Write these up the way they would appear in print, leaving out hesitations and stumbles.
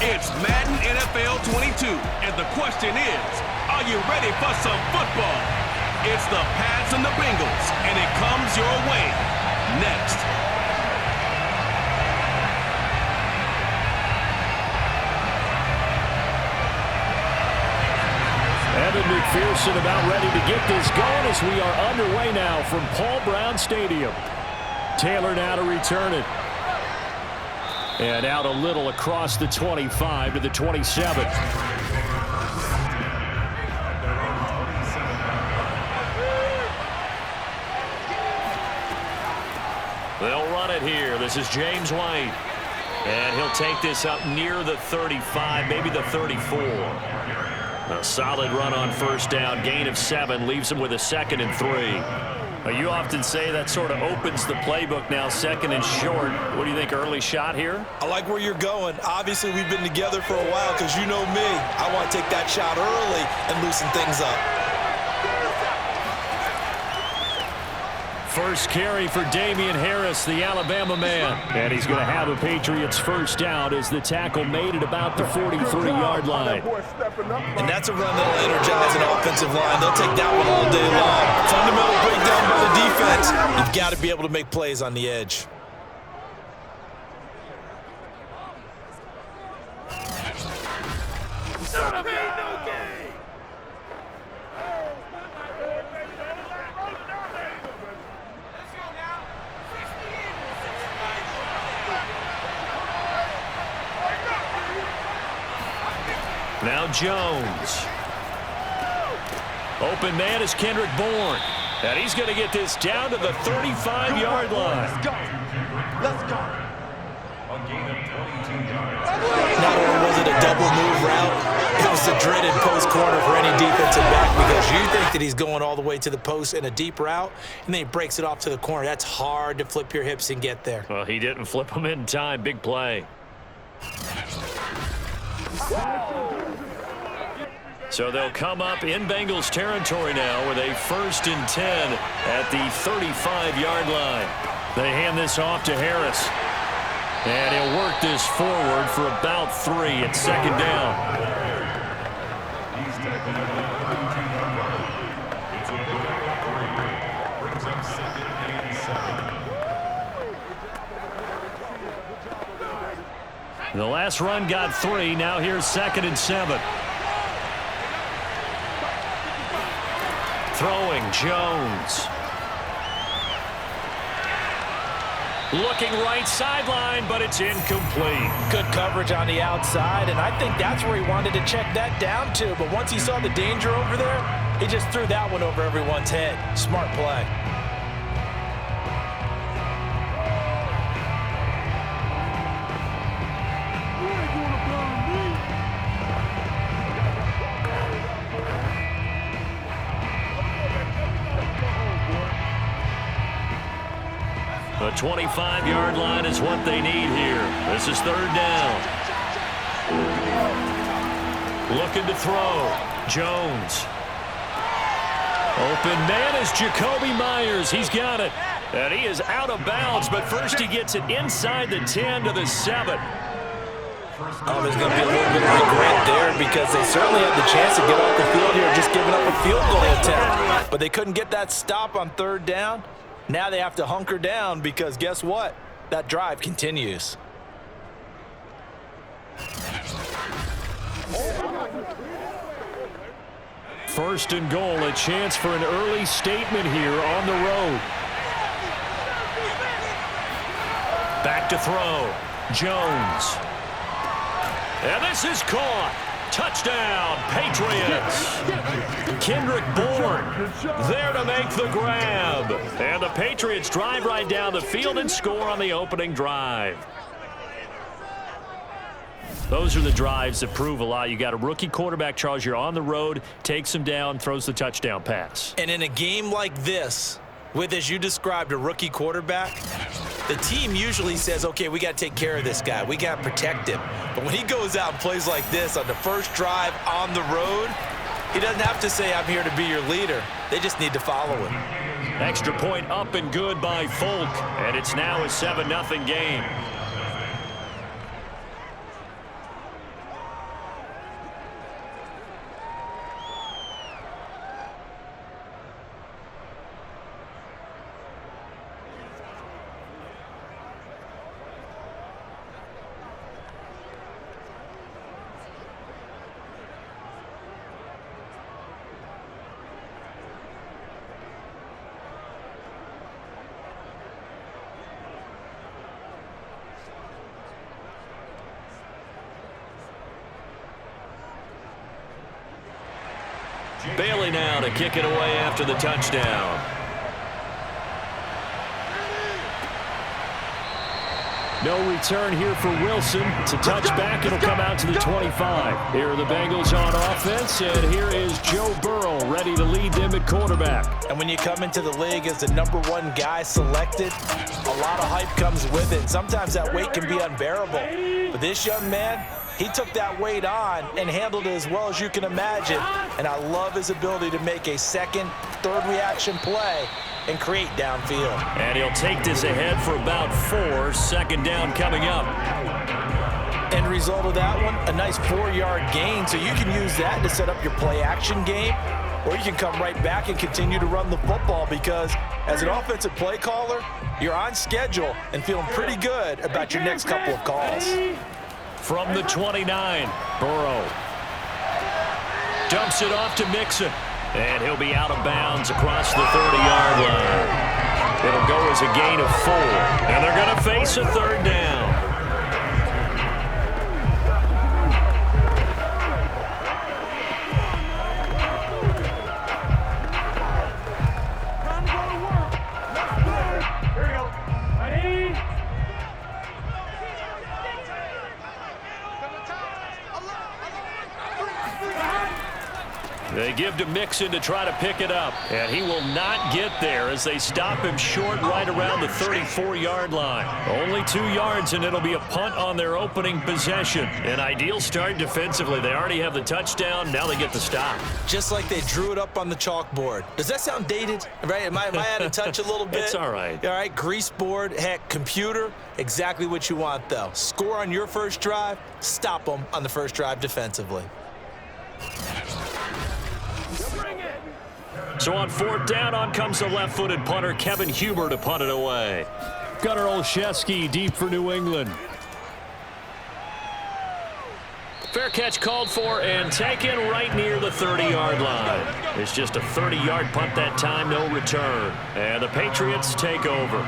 It's Madden NFL 22, and the question is, are you ready for some football? It's the Pats and the Bengals, and it comes your way next. Evan McPherson about ready to get this going as we are underway now from Paul Brown Stadium. Taylor now to return it. And out a little across the 25 to the 27. They'll run it here. This is James White. And he'll take this up near the 35, maybe the 34. A solid run on first down. Gain of 7 leaves him with a 2nd and 3. You often say that sort of opens the playbook now, 2nd and short. What do you think, early shot here? I like where you're going. Obviously, we've been together for a while because you know me. I want to take that shot early and loosen things up. First carry for Damian Harris, the Alabama man. And he's going to have a Patriots first down as the tackle made at about the 43-yard line. And that's a run that'll energize an offensive line. They'll take that one all day long. Fundamental breakdown by the defense. You've got to be able to make plays on the edge. Now Jones. Open man is Kendrick Bourne. And he's going to get this down to the 35-yard line. Let's go. Let's go. Not only was it a double move route, it was a dreaded post corner for any defensive back because you think that he's going all the way to the post in a deep route, and then he breaks it off to the corner. That's hard to flip your hips and get there. Well, he didn't flip him in time. Big play. So they'll come up in Bengals territory now with a 1st and 10 at the 35-yard line. They hand this off to Harris. And he'll work this forward for about 3 at 2nd down. The last run got 3. Now here's 2nd and 7. Throwing Jones. Looking right sideline, but it's incomplete. Good coverage on the outside, and I think that's where he wanted to check that down to. But once he saw the danger over there, he just threw that one over everyone's head. Smart play. The 25-yard line is what they need here. This is 3rd down. Looking to throw. Jones. Open man is Jacoby Myers. He's got it. And he is out of bounds, but first he gets it inside the 10 to the 7. Oh, there's going to be a little bit of regret there because they certainly had the chance to get off the field here, just giving up a field goal attempt. But they couldn't get that stop on 3rd down. Now they have to hunker down because guess what? That drive continues. First and goal, a chance for an early statement here on the road. Back to throw. Jones. And this is caught. Touchdown, Patriots. Kendrick Bourne there to make the grab. And the Patriots drive right down the field and score on the opening drive. Those are the drives that prove a lot. You got a rookie quarterback, Charles. You're on the road, takes him down, throws the touchdown pass. And in a game like this, with, as you described, a rookie quarterback, the team usually says, okay, we got to take care of this guy. We got to protect him. But when he goes out and plays like this on the first drive on the road, he doesn't have to say, I'm here to be your leader. They just need to follow him. Extra point up and good by Folk. And it's now a 7-0 game. Bailey now to kick it away after the touchdown. No return here for Wilson. It's a touchback. It'll come out to the 25. Here are the Bengals on offense, and here is Joe Burrow ready to lead them at quarterback. And when you come into the league as the #1 guy selected, a lot of hype comes with it. Sometimes that weight can be unbearable. But this young man, he took that weight on and handled it as well as you can imagine. And I love his ability to make a second, third reaction play and create downfield. And he'll take this ahead for about 4. Second down coming up. End result of that one, a nice 4-yard gain. So you can use that to set up your play-action game, or you can come right back and continue to run the football because as an offensive play caller, you're on schedule and feeling pretty good about your next couple of calls. From the 29, Burrow dumps it off to Mixon. And he'll be out of bounds across the 30-yard line. It'll go as a gain of 4. And they're going to face a third down. They give to Mixon to try to pick it up. And he will not get there as they stop him short right around the 34-yard line. Only 2 yards, and it'll be a punt on their opening possession. An ideal start defensively. They already have the touchdown. Now they get the stop. Just like they drew it up on the chalkboard. Does that sound dated? Right? Am I out of touch a little bit? It's all right. All right, grease board, heck, computer, exactly what you want, though. Score on your first drive, stop them on the first drive defensively. So on 4th down, on comes the left-footed punter, Kevin Huber, to punt it away. Gunnar Olszewski deep for New England. Fair catch called for and taken right near the 30-yard line. It's just a 30-yard punt that time, no return. And the Patriots take over.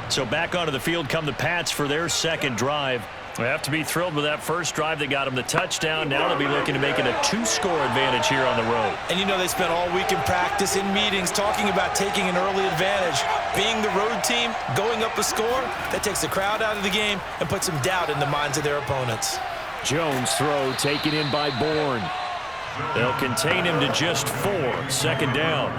So back onto the field come the Pats for their second drive. They have to be thrilled with that first drive that got them the touchdown. Now they'll be looking to make it a 2-score advantage here on the road. And you know they spent all week in practice, in meetings, talking about taking an early advantage. Being the road team, going up a score, that takes the crowd out of the game and puts some doubt in the minds of their opponents. Jones throw taken in by Bourne. They'll contain him to just 4. Second down.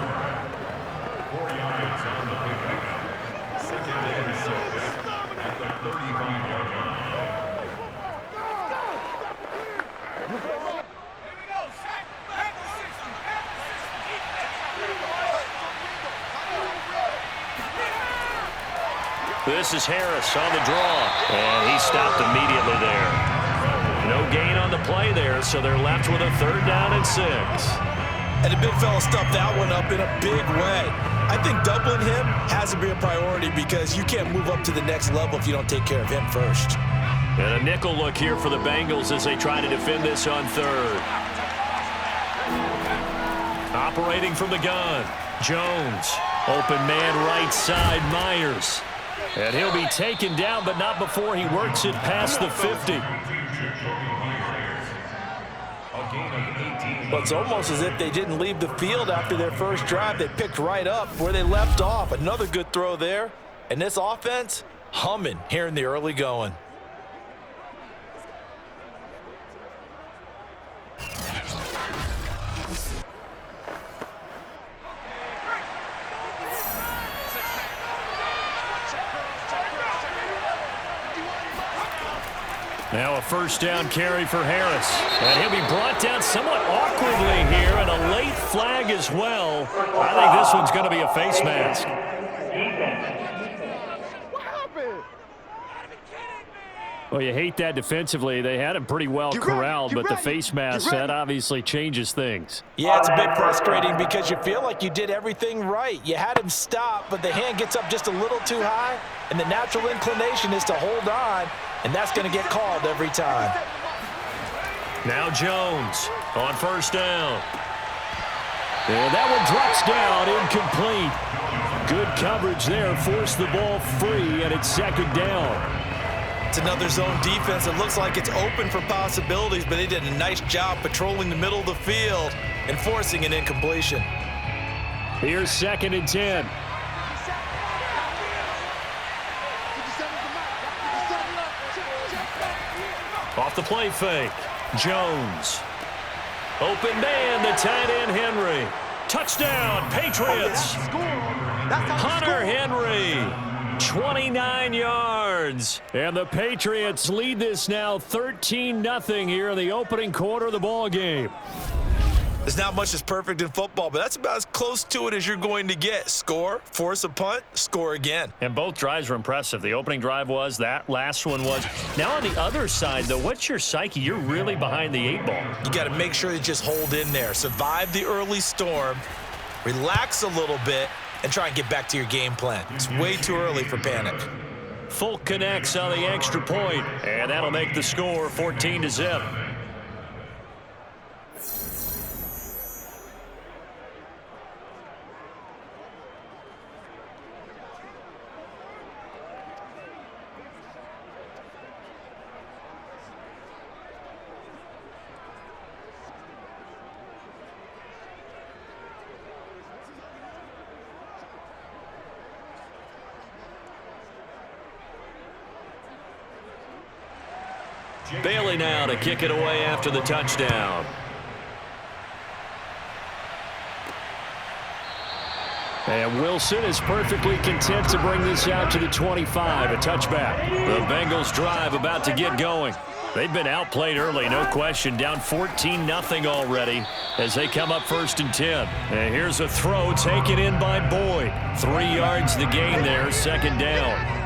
This is Harris on the draw, and he stopped immediately there. No gain on the play there, so they're left with a 3rd down and 6. And the big fella stuffed that one up in a big way. I think doubling him has to be a priority because you can't move up to the next level if you don't take care of him first. And a nickel look here for the Bengals as they try to defend this on 3rd. Operating from the gun, Jones. Open man right side, Myers. And he'll be taken down, but not before he works it past the 50. Well, it's almost as if they didn't leave the field after their first drive. They picked right up where they left off. Another good throw there. And this offense, humming here in the early going. Now a first down carry for Harris. And he'll be brought down somewhat awkwardly here, and a late flag as well. I think this one's going to be a face mask. What happened? Well, you hate that defensively. They had him pretty well corralled, but the face mask, that obviously changes things. Yeah, it's a bit frustrating because you feel like you did everything right. You had him stop, but the hand gets up just a little too high, and the natural inclination is to hold on, and that's going to get called every time. Now Jones on first down. And that one drops down, incomplete. Good coverage there, forced the ball free, and it's second down. It's another zone defense. It looks like it's open for possibilities, but they did a nice job patrolling the middle of the field and forcing an incompletion. Here's 2nd and 10. Off the play fake. Jones. Open man, the tight end Henry. Touchdown, Patriots. Hunter Henry. 29 yards. And the Patriots lead this now 13-0 here in the opening quarter of the ball game. There's not much that's perfect in football, but that's about as close to it as you're going to get. Score, force a punt, score again. And both drives were impressive. The opening drive was, that last one was. Now on the other side, though, what's your psyche? You're really behind the 8 ball. You got to make sure you just hold in there. Survive the early storm, relax a little bit, and try and get back to your game plan. It's way too early for panic. Folk connects on the extra point, and that'll make the score 14-0. Bailey now to kick it away after the touchdown. And Wilson is perfectly content to bring this out to the 25, a touchback. The Bengals drive about to get going. They've been outplayed early, no question, down 14-0 already as they come up 1st and 10. And here's a throw taken in by Boyd. 3 yards the gain there, 2nd down.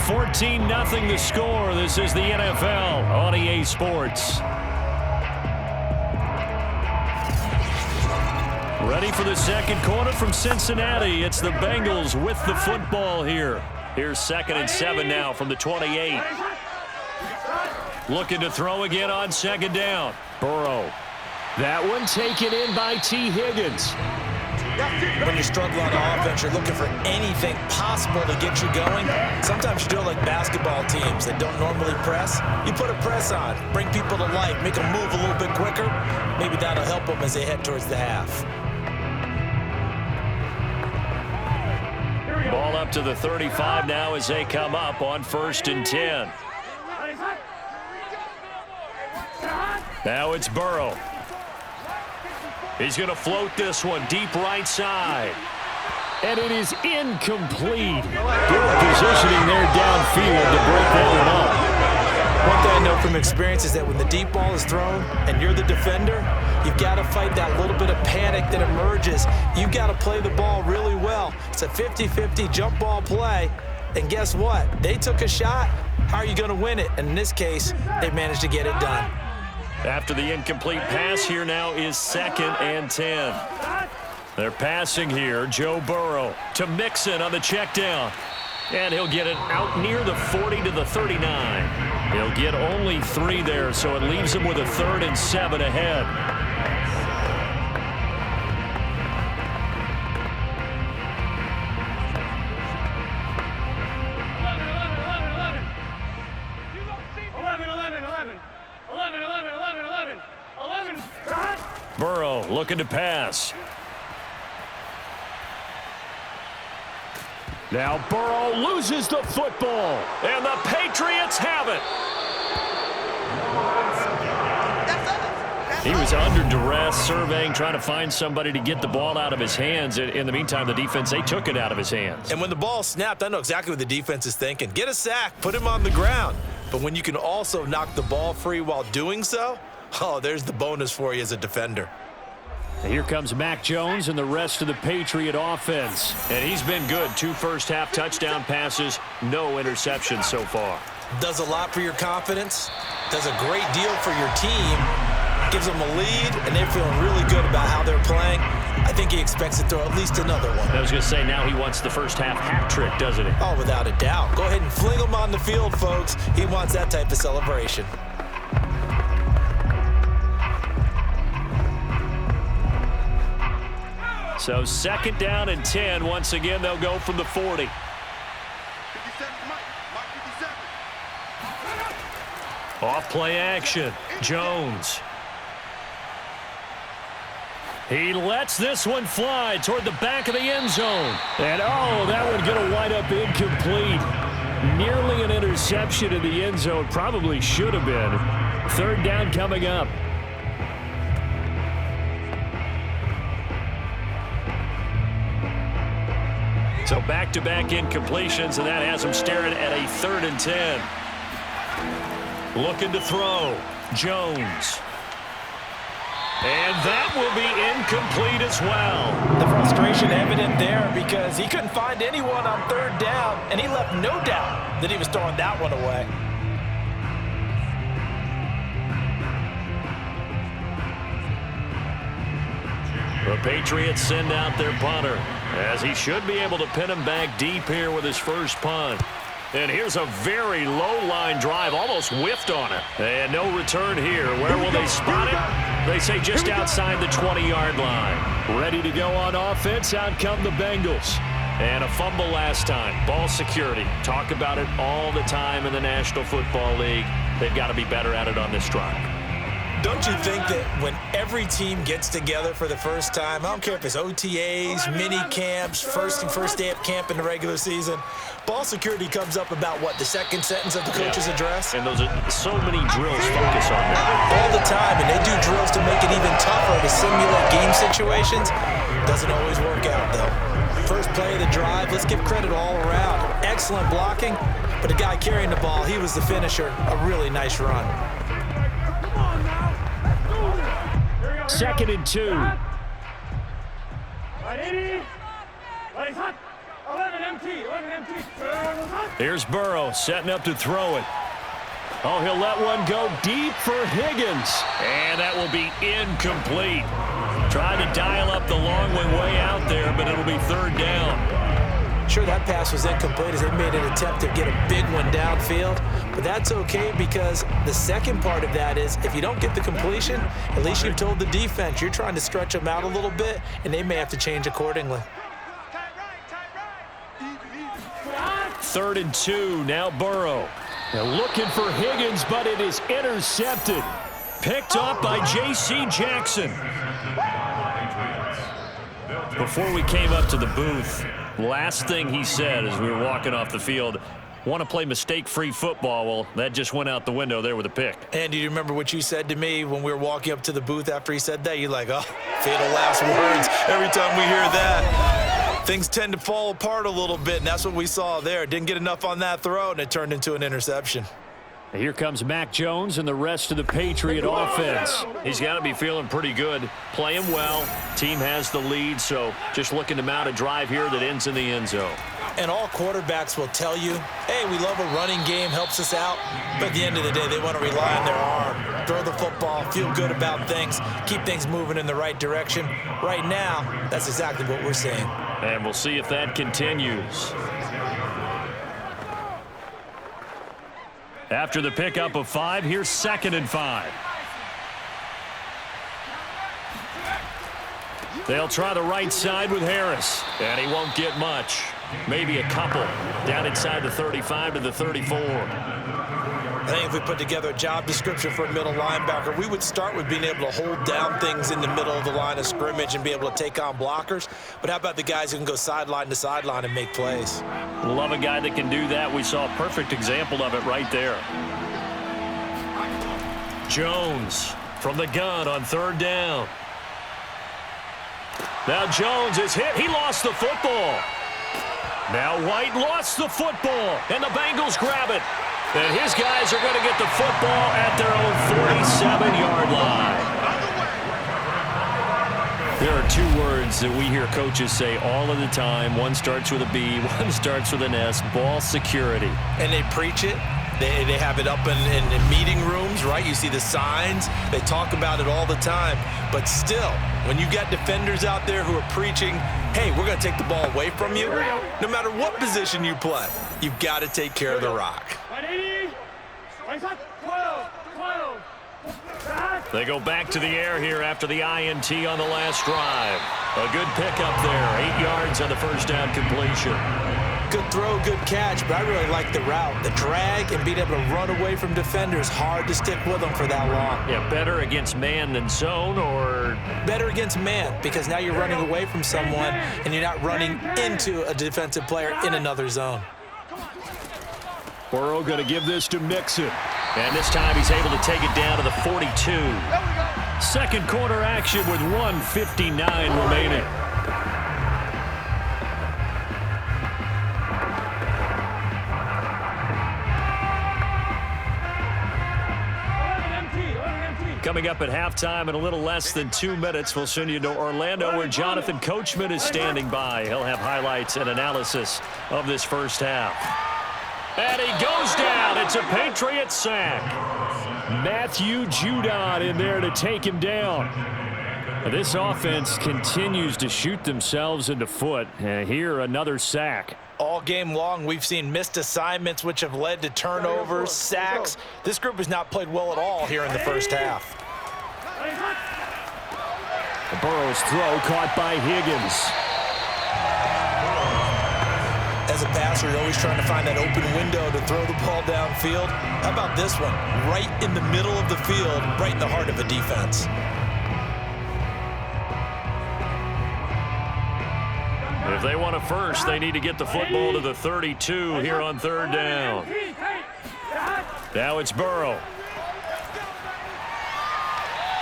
14-0 the score. This is the NFL on EA Sports. Ready for the 2nd quarter from Cincinnati. It's the Bengals with the football here. Here's 2nd and 7 now from the 28. Looking to throw again on 2nd down. Burrow. That one taken in by T. Higgins. When you're struggling on offense, you're looking for anything possible to get you going. Sometimes you do it like basketball teams that don't normally press. You put a press on, bring people to life, make them move a little bit quicker. Maybe that'll help them as they head towards the half. Ball up to the 35 now as they come up on 1st and 10. Now it's Burrow. He's going to float this one deep right side. And it is incomplete. Good positioning there downfield to break that one up. One thing I know from experience is that when the deep ball is thrown and you're the defender, you've got to fight that little bit of panic that emerges. You've got to play the ball really well. It's a 50-50 jump ball play. And guess what? They took a shot. How are you going to win it? And in this case, they managed to get it done. After the incomplete pass, here now is 2nd and 10. They're passing here. Joe Burrow to Mixon on the check down. And he'll get it out near the 40 to the 39. He'll get only 3 there, so it leaves him with a 3rd and 7 ahead. Burrow looking to pass. Now Burrow loses the football, and the Patriots have it. He was under duress, surveying, trying to find somebody to get the ball out of his hands. In the meantime, the defense, they took it out of his hands. And when the ball snapped, I know exactly what the defense is thinking. Get a sack, put him on the ground. But when you can also knock the ball free while doing so, oh, there's the bonus for you as a defender. Here comes Mac Jones and the rest of the Patriot offense. And he's been good. 2 first-half touchdown passes, no interceptions so far. Does a lot for your confidence, does a great deal for your team, gives them a lead, and they're feeling really good about how they're playing. I think he expects to throw at least another one. I was going to say, now he wants the first half hat trick, doesn't he? Oh, without a doubt. Go ahead and fling him on the field, folks. He wants that type of celebration. So 2nd down and 10. Once again, they'll go from the 40. 57, Mike 57. Off play action. Jones. He lets this one fly toward the back of the end zone. And, oh, that one going to wind up incomplete. Nearly an interception in the end zone. Probably should have been. 3rd down coming up. So back-to-back incompletions, and that has him staring at a 3rd and 10. Looking to throw. Jones. And that will be incomplete as well. The frustration evident there because he couldn't find anyone on 3rd down, and he left no doubt that he was throwing that one away. The Patriots send out their punter, as he should be able to pin him back deep here with his first punt. And here's a very low-line drive, almost whiffed on it. And no return here. Where will they spot it? They say just outside the 20-yard line. Ready to go on offense, out come the Bengals. And a fumble last time. Ball security. Talk about it all the time in the National Football League. They've got to be better at it on this drive. Don't you think that when every team gets together for the first time, I don't care if it's OTAs, mini camps, first day of camp in the regular season, ball security comes up about, what, the 2nd sentence of the coach's address? And those are so many drills focus on that. All the time, and they do drills to make it even tougher to simulate game situations. Doesn't always work out, though. First play of the drive, let's give credit all around. Excellent blocking, but the guy carrying the ball, he was the finisher. A really nice run. 2nd and 2. Here's Burrow setting up to throw it. Oh, he'll let one go deep for Higgins. And that will be incomplete. Trying to dial up the long one way out there, but it'll be 3rd down. Sure, that pass was incomplete as they made an attempt to get a big one downfield, but that's okay because the second part of that is if you don't get the completion, at least you've told the defense you're trying to stretch them out a little bit, and they may have to change accordingly. 3rd and 2, now Burrow. They're looking for Higgins, but it is intercepted. Picked up by J.C. Jackson. Before we came up to the booth, last thing he said as we were walking off the field, want to play mistake-free football. Well, that just went out the window there with a pick. And do you remember what you said to me when we were walking up to the booth after he said that? You're like, oh, fatal last words. Every time we hear that, things tend to fall apart a little bit, and that's what we saw there. Didn't get enough on that throw, and it turned into an interception. Here comes Mac Jones and the rest of the Patriot offense. He's got to be feeling pretty good, playing well. Team has the lead, so just looking to mount a drive here that ends in the end zone. And all quarterbacks will tell you, hey, we love a running game, helps us out. But at the end of the day, they want to rely on their arm, throw the football, feel good about things, keep things moving in the right direction. Right now, that's exactly what we're seeing. And we'll see if that continues. After the pickup of 5, here's 2nd and 5. They'll try the right side with Harris, and he won't get much. Maybe a couple down inside the 35 to the 34. I think if we put together a job description for a middle linebacker, we would start with being able to hold down things in the middle of the line of scrimmage and be able to take on blockers. But how about the guys who can go sideline to sideline and make plays? Love a guy that can do that. We saw a perfect example of it right there. Jones from the gun on 3rd down. Now Jones is hit. He lost the football. Now White lost the football, and the Bengals grab it. And his guys are going to get the football at their own 47-yard line. There are 2 words that we hear coaches say all of the time. One starts with a B, one starts with an S, ball security. And they preach it, They have it up in meeting rooms, right? You see the signs. They talk about it all the time. But still, when you got defenders out there who are preaching, hey, we're going to take the ball away from you, no matter what position you play, you've got to take care of the rock. They go back to the air here after the INT on the last drive. A good pickup there. 8 yards on the first down completion. Good throw, good catch, but I really like the route. The drag and being able to run away from defenders, hard to stick with them for that long. Yeah, better against man than zone, or? Better against man, because now you're running away from someone and you're not running into a defensive player in another zone. Burrow going to give this to Mixon. And this time he's able to take it down to the 42. Second quarter action with 1:59 remaining. Coming up at halftime in a little less than 2 minutes, we'll send you to Orlando where Jonathan Coachman is standing by. He'll have highlights and analysis of this first half. And he goes down. It's a Patriots sack. Matthew Judon in there to take him down. This offense continues to shoot themselves in the foot. Here, another sack. All game long, we've seen missed assignments, which have led to turnovers, sacks. This group has not played well at all here in the first half. Burrow's throw caught by Higgins. As a passer, you're always trying to find that open window to throw the ball downfield. How about this one? Right in the middle of the field, right in the heart of a defense. If they want a first, they need to get the football to the 32 here on third down. Now it's Burrow.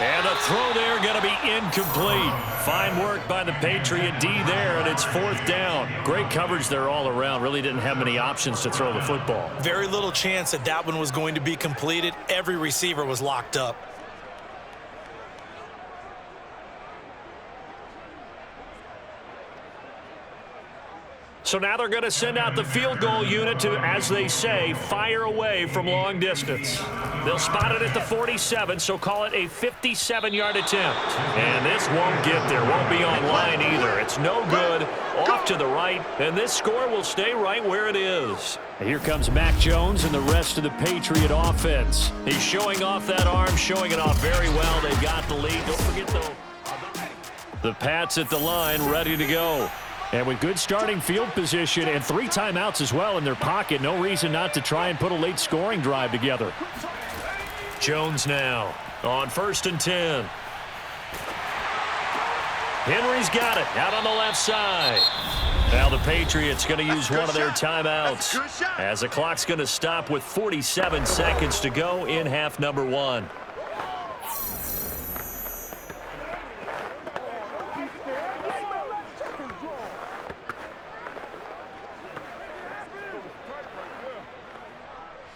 And the throw there going to be incomplete. Fine work by the Patriot D there, and it's fourth down. Great coverage there all around. Really didn't have many options to throw the football. Very little chance that that one was going to be completed. Every receiver was locked up. So now they're going to send out the field goal unit to, as they say, fire away from long distance. They'll spot it at the 47, so call it a 57-yard attempt. And this won't get there, won't be on line either. It's no good, off to the right, and this score will stay right where it is. Here comes Mac Jones and the rest of the Patriot offense. He's showing off that arm, showing it off very well. They've got the lead. Don't forget, though, the Pats at the line ready to go. And with good starting field position and 3 timeouts as well in their pocket, no reason not to try and put a late scoring drive together. Jones now on 1st and 10. Henry's got it out on the left side. Now the Patriots going to use one of their timeouts as the clock's going to stop with 47 seconds to go in half number 1.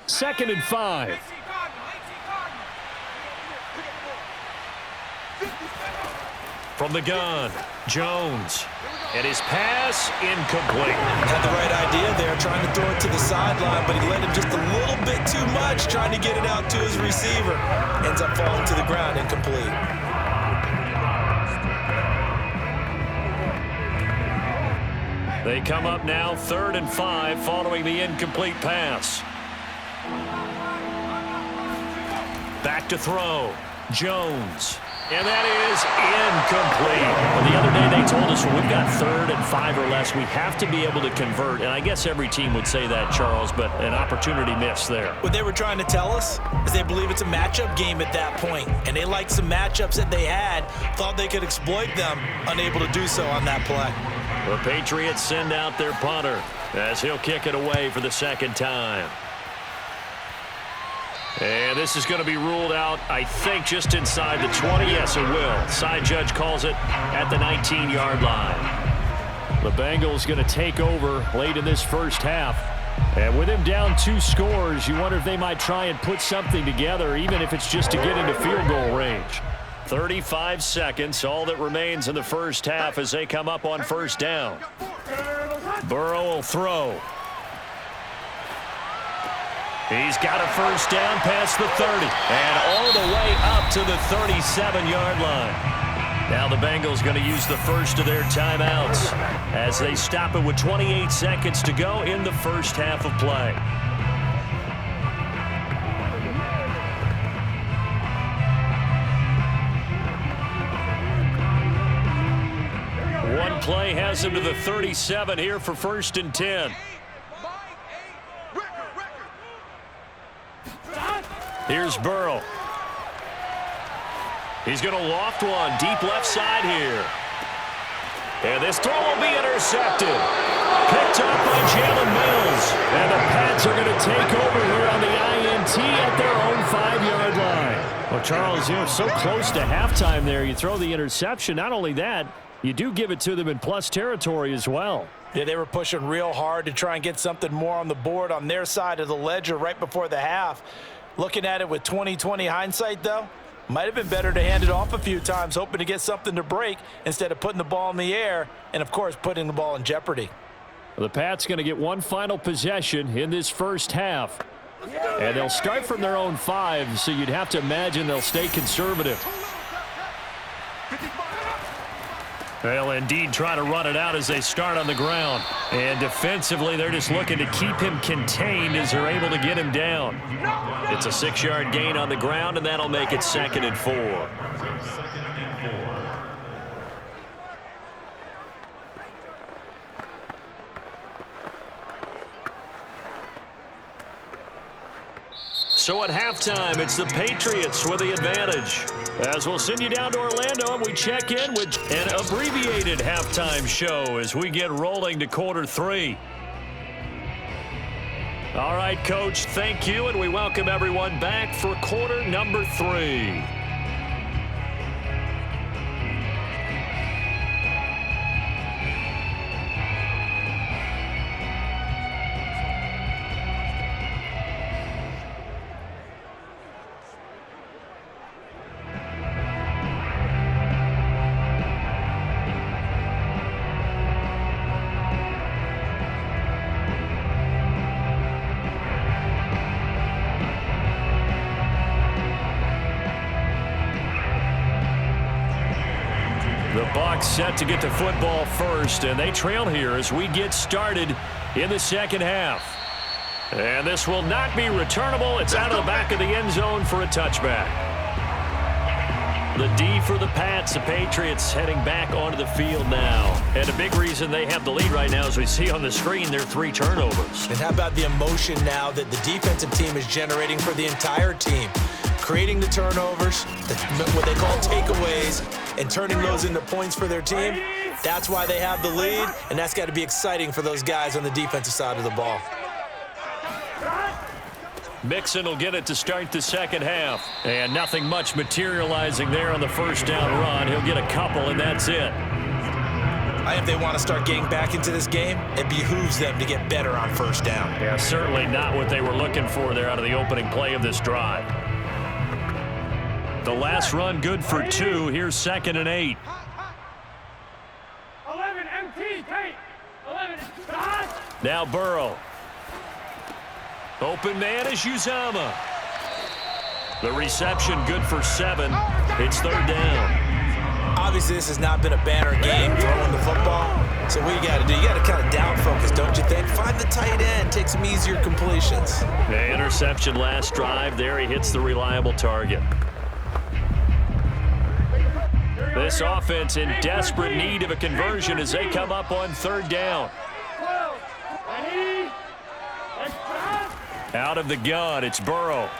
Second and 5. From the gun, Jones. And his pass incomplete. Had the right idea there, trying to throw it to the sideline, but he let him just a little bit too much, trying to get it out to his receiver. Ends up falling to the ground, incomplete. They come up now 3rd and 5 following the incomplete pass. Back to throw. Jones. And that is incomplete. Well, the other day they told us when we've got 3rd and 5 or less, we have to be able to convert. And I guess every team would say that, Charles, but an opportunity missed there. What they were trying to tell us is they believe it's a matchup game at that point. And they liked some matchups that they had, thought they could exploit them, unable to do so on that play. The Patriots send out their punter as he'll kick it away for the second time. And this is going to be ruled out, I think, just inside the 20. Yes, it will. Side judge calls it at the 19-yard line. The Bengals going to take over late in this first half. And with him down 2 scores, you wonder if they might try and put something together, even if it's just to get into field goal range. 35 seconds, all that remains in the first half as they come up on 1st down. Burrow will throw. He's got a first down past the 30 and all the way up to the 37-yard line. Now the Bengals going to use the first of their timeouts as they stop it with 28 seconds to go in the first half of play. One play has him to the 37 here for 1st and 10. Here's Burrow. He's going to loft one deep left side here. And this throw will be intercepted. Picked up by Jalen Mills. And the Pats are going to take over here on the INT at their own 5-yard line. Well, Charles, you know, so close to halftime there. You throw the interception. Not only that, you do give it to them in plus territory as well. Yeah, they were pushing real hard to try and get something more on the board on their side of the ledger right before the half. Looking at it with 20/20 hindsight, though, might have been better to hand it off a few times, hoping to get something to break instead of putting the ball in the air and, of course, putting the ball in jeopardy. The Pats going to get one final possession in this first half. And they'll start from their own 5, so you'd have to imagine they'll stay conservative. They'll indeed try to run it out as they start on the ground. And defensively, they're just looking to keep him contained as they're able to get him down. It's a 6-yard gain on the ground, and that'll make it 2nd and 4. So at halftime, it's the Patriots with the advantage. As we'll send you down to Orlando, and we check in with an abbreviated halftime show as we get rolling to quarter 3. All right, Coach, thank you, and we welcome everyone back for quarter number 3. Set to get the football first, and they trail here as we get started in the second half. And this will not be returnable. It's out of the back of the end zone for a touchback. The D for the Pats. The Patriots heading back onto the field now. And a big reason they have the lead right now, as we see on the screen, their 3 turnovers. And how about the emotion now that the defensive team is generating for the entire team? Creating the turnovers, what they call takeaways, and turning those into points for their team. That's why they have the lead, and that's got to be exciting for those guys on the defensive side of the ball. Mixon will get it to start the second half. And nothing much materializing there on the first down run. He'll get a couple, and that's it. If they want to start getting back into this game, it behooves them to get better on first down. Yeah, certainly not what they were looking for there out of the opening play of this drive. The last run good for 2. Here's 2nd and 8. 11 MT, Tate. 11 start. Now Burrow. Open man is Uzama. The reception good for 7. It's 3rd down. Obviously, this has not been a banner game throwing the football. So what you got to do, you got to kind of down focus, don't you think? Find the tight end, take some easier completions. The interception last drive. There he hits the reliable target. This offense in desperate need of a conversion as they come up on 3rd down. Out of the gun, it's Burrow.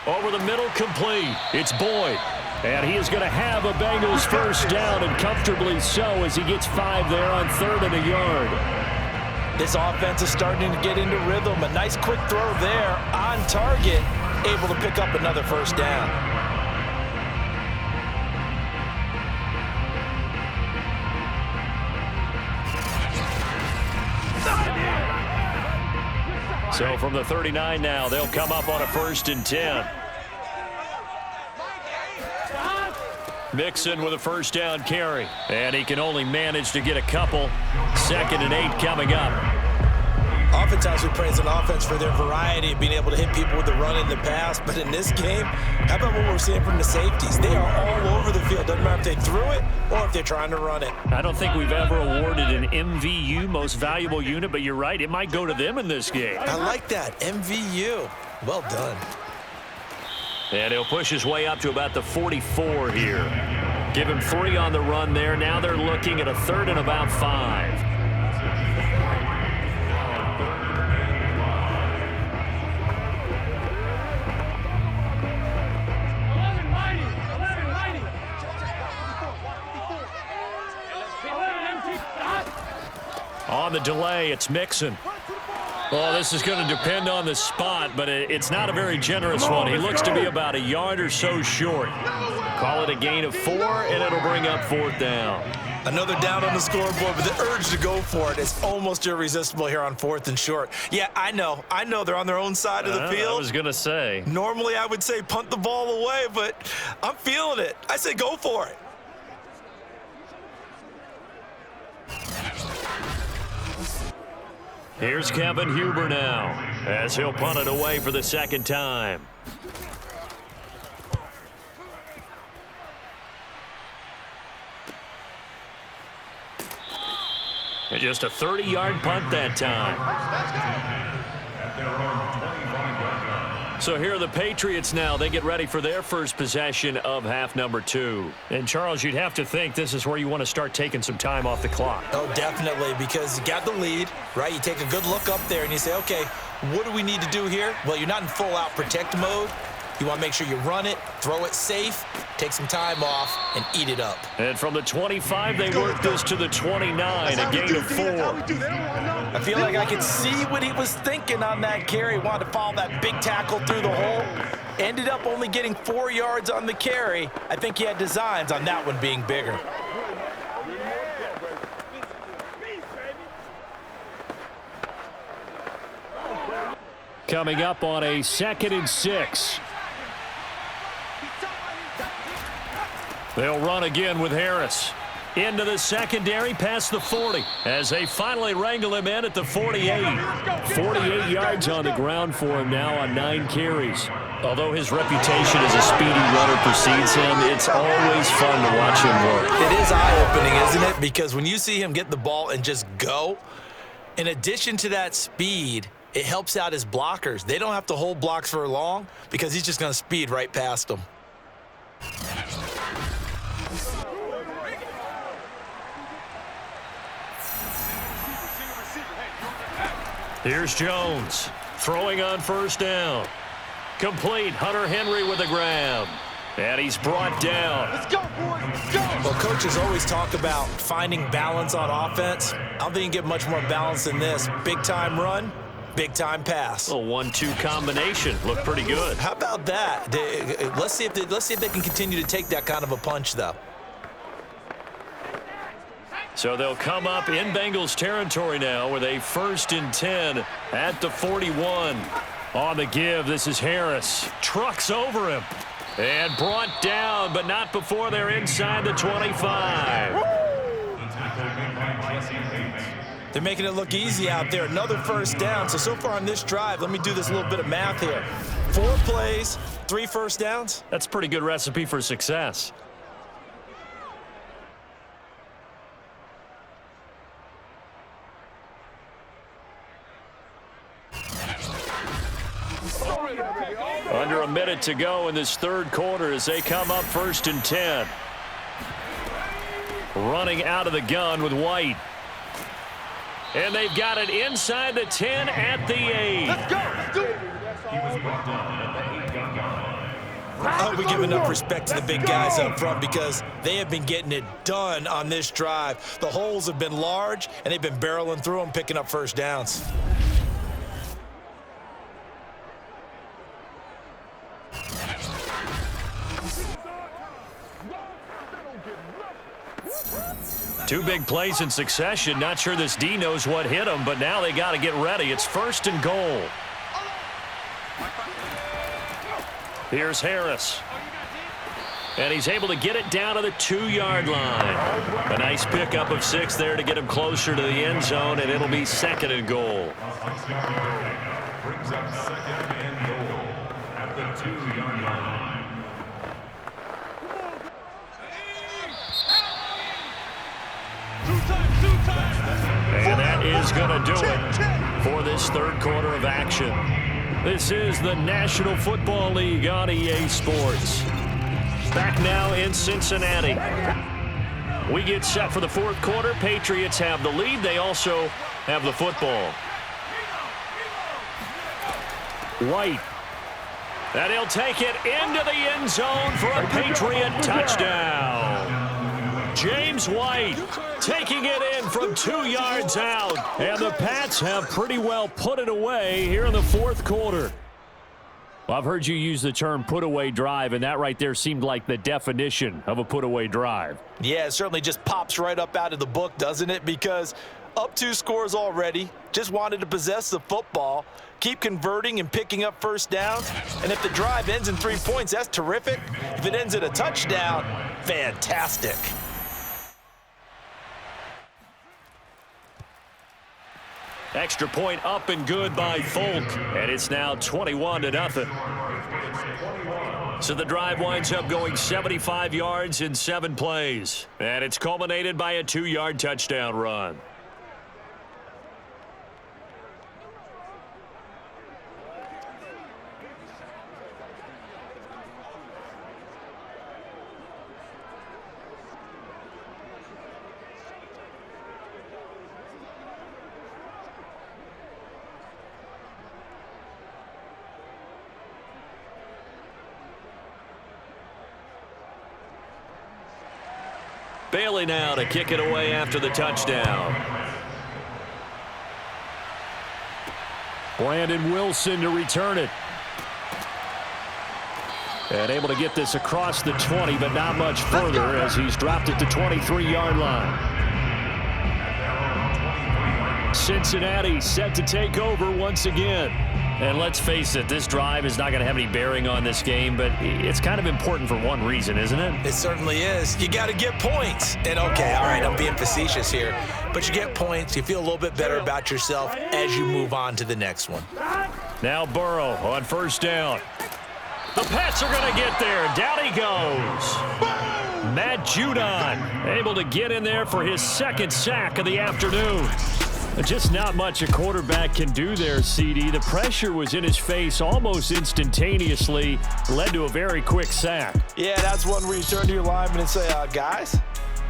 Over the middle, complete. It's Boyd. And he is going to have a Bengals first down, and comfortably so, as he gets 5 there on 3rd and a yard. This offense is starting to get into rhythm. A nice quick throw there on target, able to pick up another first down. So from the 39 now, they'll come up on a 1st and 10. Mixon with a first down carry. And he can only manage to get a couple. 2nd and 8 coming up. oftentimes we praise an offense for their variety of being able to hit people with the run and the pass. But in this game, how about what we're seeing from the safeties? They are all over the field. Doesn't matter if they threw it or if they're trying to run it. I don't think we've ever awarded an MVU, most valuable unit, but you're right. It might go to them in this game. I like that. MVU. Well done. And he'll push his way up to about the 44 here. Give him 3 on the run there. Now they're looking at a 3rd and about 5. On the delay, it's Mixon. Well, this is going to depend on the spot, but it's not a very generous one. He looks to be about a yard or so short. Call it a gain of 4, and it'll bring up 4th down. Another down on the scoreboard, but the urge to go for it is almost irresistible here on 4th and short. Yeah, I know they're on their own side of the field. I was going to say. Normally, I would say punt the ball away, but I'm feeling it. I say go for it. Here's Kevin Huber now, as he'll punt it away for the 2nd time. And just a 30-yard punt that time. So here are the Patriots now. They get ready for their first possession of half number 2. And, Charles, you'd have to think this is where you want to start taking some time off the clock. Oh, definitely, because you got the lead, right? You take a good look up there and you say, okay, what do we need to do here? Well, you're not in full-out protect mode. You want to make sure you run it, throw it safe, take some time off, and eat it up. And from the 25, they work this to the 29, a gain of 4. I feel like I can see what he was thinking on that carry. Wanted to follow that big tackle through the hole. Ended up only getting 4 yards on the carry. I think he had designs on that one being bigger. Coming up on a 2nd and 6. They'll run again with Harris. Into the secondary, past the 40, as they finally wrangle him in at the 48. 48 yards on the ground for him now on 9 carries. Although his reputation as a speedy runner precedes him, it's always fun to watch him work. It is eye-opening, isn't it? Because when you see him get the ball and just go, in addition to that speed, it helps out his blockers. They don't have to hold blocks for long because he's just going to speed right past them. Here's Jones, throwing on 1st down. Complete, Hunter Henry with a grab. And he's brought down. Let's go, boys. Let's go. Well, coaches always talk about finding balance on offense. I don't think you can get much more balance than this. Big-time run, big-time pass. A 1-2 combination. Looked pretty good. How about that? Let's see if they can continue to take that kind of a punch, though. So they'll come up in Bengals territory now with a 1st and 10 at the 41. On the give, this is Harris. Trucks over him. And brought down, but not before they're inside the 25. They're making it look easy out there. Another 1st down. So far on this drive, let me do this little bit of math here. 4 plays, 3 1st downs. That's a pretty good recipe for success. Under a minute to go in this 3rd quarter as they come up 1st and 10. Running out of the gun with White. And they've got it inside the 10 at the 8. Let's go. Let's do it. I'll be giving up respect to the big guys up front because they have been getting it done on this drive. The holes have been large, and they've been barreling through them, picking up 1st downs. Two big plays in succession. Not sure this D knows what hit him, but now they got to get ready. It's 1st and goal. Here's Harris. And he's able to get it down to the 2-yard line. A nice pickup of 6 there to get him closer to the end zone, and it'll be 2nd and goal. Brings up 2nd and goal at the 2-yard line. And that is going to do it for this third quarter of action. This is the National Football League on EA Sports. Back now in Cincinnati. We get set for the fourth quarter. Patriots have the lead. They also have the football. White. And he'll take it into the end zone for a Patriot touchdown. James White taking it in from 2 yards out. And the Pats have pretty well put it away here in the fourth quarter. Well, I've heard you use the term put-away drive, and that right there seemed like the definition of a put-away drive. Yeah, it certainly just pops right up out of the book, doesn't it? Because up 2 scores already, just wanted to possess the football, keep converting and picking up first downs. And if the drive ends in 3 points, that's terrific. If it ends in a touchdown, fantastic. Extra point up and good by Folk, and it's now 21-0. So the drive winds up going 75 yards in 7 plays, and it's culminated by a 2-yard touchdown run. Bailey now to kick it away after the touchdown. Brandon Wilson to return it. And able to get this across the 20, but not much further as he's dropped it to 23-yard line. Cincinnati set to take over once again. And let's face it, this drive is not going to have any bearing on this game, but it's kind of important for one reason, isn't it? It certainly is. You got to get points. And okay, all right, I'm being facetious here, but you get points, you feel a little bit better about yourself as you move on to the next one. Now Burrow on first down. The Pats are going to get there. Down he goes. Matt Judon able to get in there for his 2nd sack of the afternoon. Just not much a quarterback can do there, CD. The pressure was in his face almost instantaneously, led to a very quick sack. Yeah, that's one where you turn to your lineman and say, guys,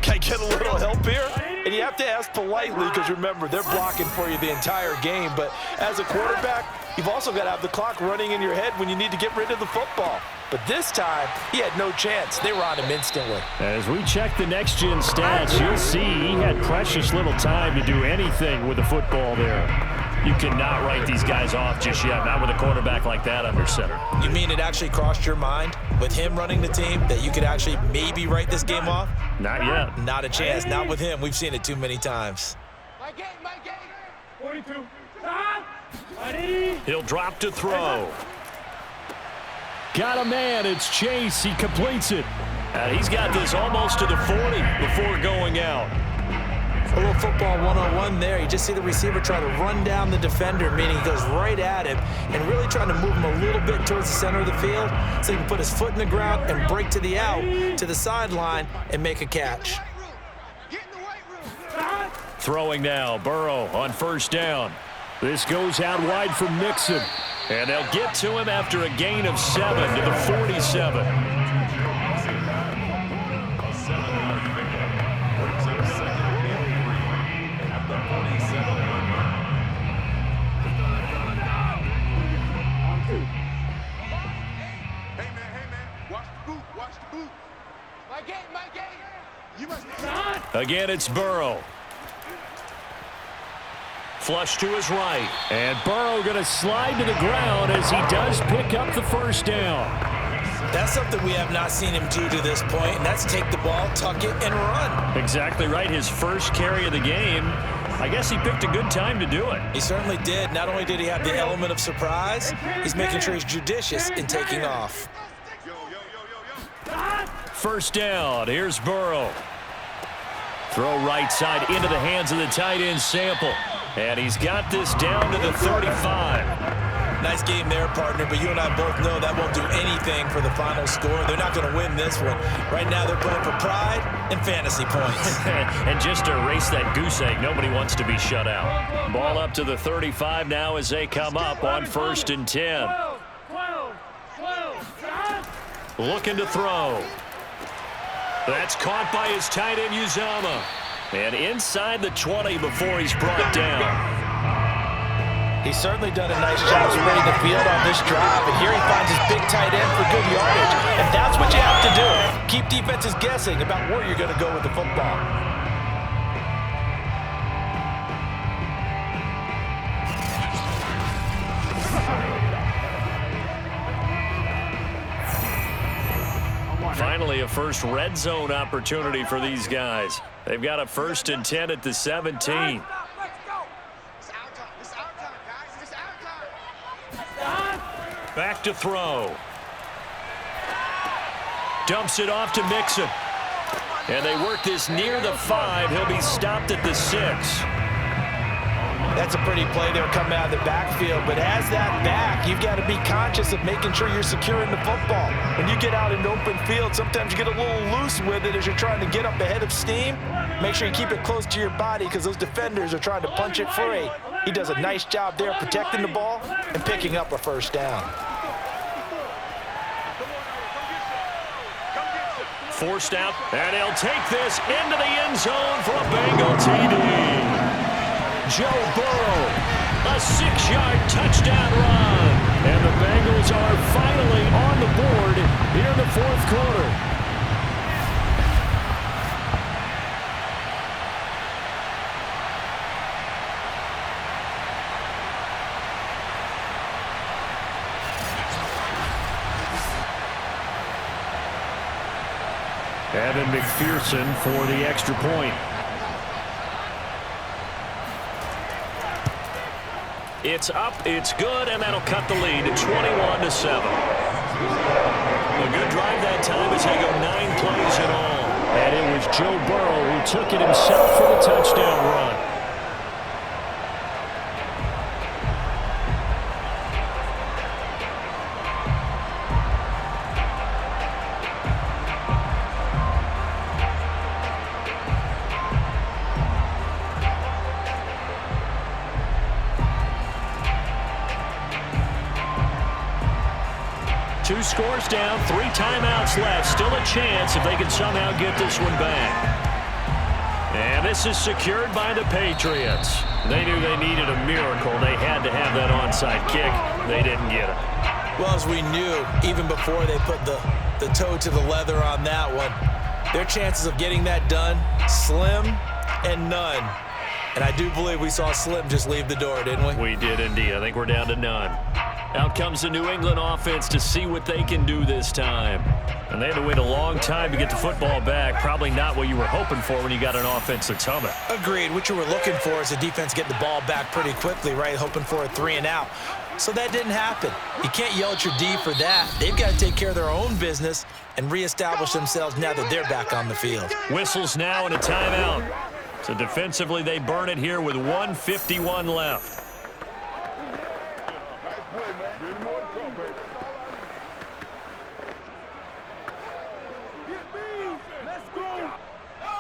can I get a little help here? And you have to ask politely because, remember, they're blocking for you the entire game. But as a quarterback, you've also got to have the clock running in your head when you need to get rid of the football. But this time, he had no chance. They were on him instantly. As we check the next-gen stats, you'll see he had precious little time to do anything with the football there. You cannot write these guys off just yet, not with a quarterback like that under center. You mean it actually crossed your mind with him running the team that you could actually maybe write this game off? Not yet. Not a chance. Not with him. We've seen it too many times. My game. 42. Stop. Ready. He'll drop to throw. Got a man. It's Chase. He completes it. He's got this almost to the 40 before going out. A little football 101 there. You just see the receiver try to run down the defender, meaning he goes right at him and really trying to move him a little bit towards the center of the field so he can put his foot in the ground and break to the out, to the sideline, and make a catch. Throwing now. Burrow on first down. This goes out wide from Mixon. And they'll get to him after a gain of 7 to the 47. Hey, man. Watch the boot. My game. You must Again, it's Burrow. Flush to his right. And Burrow going to slide to the ground as he does pick up the first down. That's something we have not seen him do to this point, and that's take the ball, tuck it, and run. Exactly right. His first carry of the game. I guss he picked a good time to do it. He certainly did. Not only did he have the element of surprise, he's making sure he's judicious in taking off. first down. Here's Burrow. Throw right side into the hands of the tight end Sample. And he's got this down to the 35. Nice game there, partner, but you and I both know that won't do anything for the final score. They're not going to win this one. Right now they're playing for pride and fantasy points. And just to erase that goose egg, nobody wants to be shut out. Ball up to the 35 now as they come up on 1st and 10. Looking to throw. That's caught by his tight end, Uzama. And inside the 20 before he's brought down. He's certainly done a nice job spreading the field on this drive, and here he finds his big tight end for good yardage. And that's what you have to do. Keep defenses guessing about where you're going to go with the football. Finally, a first red zone opportunity for these guys. They've got a 1st and 10 at the 17. Back to throw. Dumps it off to Mixon. And they work this near the 5. He'll be stopped at the 6. That's a pretty play there coming out of the backfield, but as that back, you've got to be conscious of making sure you're securing the football. When you get out in open field, sometimes you get a little loose with it as you're trying to get up ahead of steam. Make sure you keep it close to your body because those defenders are trying to punch it free. He does a nice job there protecting the ball and picking up a first down. Forced out, and he'll take this into the end zone for a Bengal TD. Joe Burrow, a 6-yard touchdown run. And the Bengals are finally on the board here in the 4th quarter. Evan McPherson for the extra point. It's up, it's good, and that'll cut the lead to 21-7. A good drive that time as they go 9 plays in all. And it was Joe Burrow who took it himself for the touchdown run. Two scores down, 3 timeouts left. Still a chance if they can somehow get this one back. And this is secured by the Patriots. They knew they needed a miracle. They had to have that onside kick. They didn't get it. Well, as we knew, even before they put the toe to the leather on that one, their chances of getting that done, slim and none. And I do believe we saw Slim just leave the door, didn't we? We did indeed. I think we're down to none. Out comes the New England offense to see what they can do this time. And they had to wait a long time to get the football back. Probably not what you were hoping for when you got an offense that's humming. Agreed. What you were looking for is the defense getting the ball back pretty quickly, right? Hoping for a 3 and out. So that didn't happen. You can't yell at your D for that. They've got to take care of their own business and reestablish themselves now that they're back on the field. Whistles now and a timeout. So defensively, they burn it here with 1:51 left.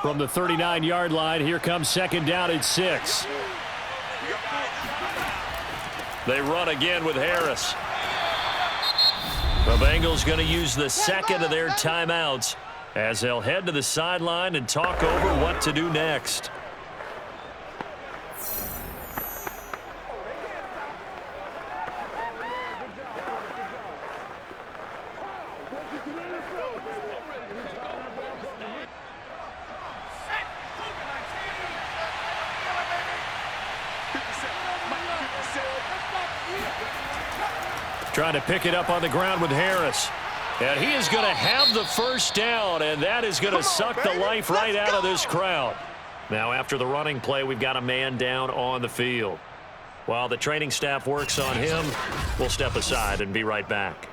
From the 39-yard line, here comes 2nd down at 6. They run again with Harris. The Bengals going to use the 2nd of their timeouts as they'll head to the sideline and talk over what to do next. Trying to pick it up on the ground with Harris. And he is going to have the first down, and that is going to suck the life right out of this crowd. Now, after the running play, we've got a man down on the field. While the training staff works on him, we'll step aside and be right back.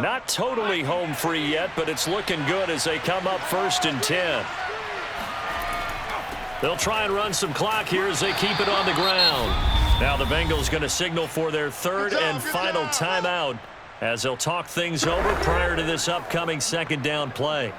Not totally home free yet, but it's looking good as they come up 1st and 10. They'll try and run some clock here as they keep it on the ground. Now the Bengals going to signal for their 3rd and final timeout as they'll talk things over prior to this upcoming 2nd down play.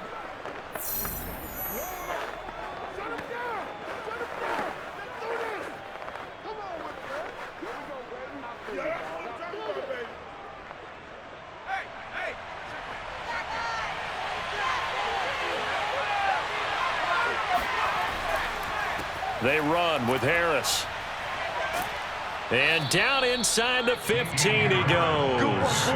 They run with Harris. And down inside the 15 he goes.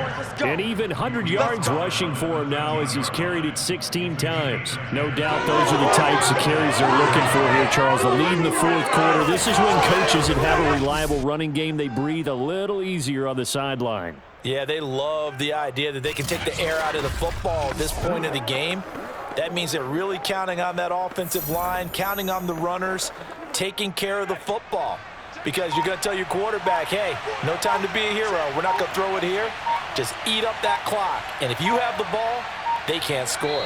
And even 100 yards rushing for him now as he's carried it 16 times. No doubt those are the types of carries they're looking for here, Charles. The lead in the 4th quarter. This is when coaches that have a reliable running game, they breathe a little easier on the sideline. Yeah, they love the idea that they can take the air out of the football at this point of the game. That means they're really counting on that offensive line, counting on the runners, taking care of the football. Because you're going to tell your quarterback, hey, no time to be a hero. We're not going to throw it here. Just eat up that clock. And if you have the ball, they can't score.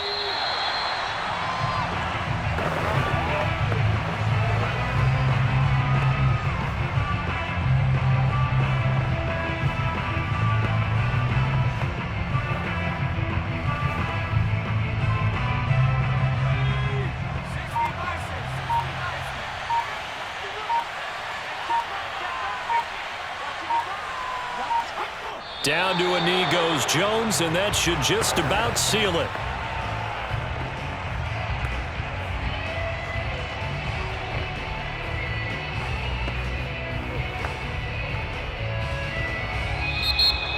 Down to a knee goes Jones, and that should just about seal it.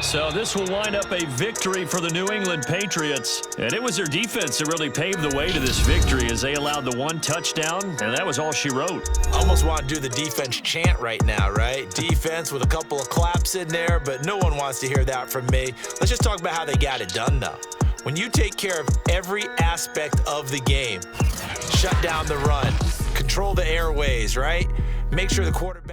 So this will wind up a victory for the New England Patriots. And it was their defense that really paved the way to this victory as they allowed the 1 touchdown, and that was all she wrote. Almost want to do the defense chant right now, right? Defense with a couple of claps in there, but no one wants to hear that from me. Let's just talk about how they got it done, though. When you take care of every aspect of the game, shut down the run, control the airways, right? Make sure the quarterback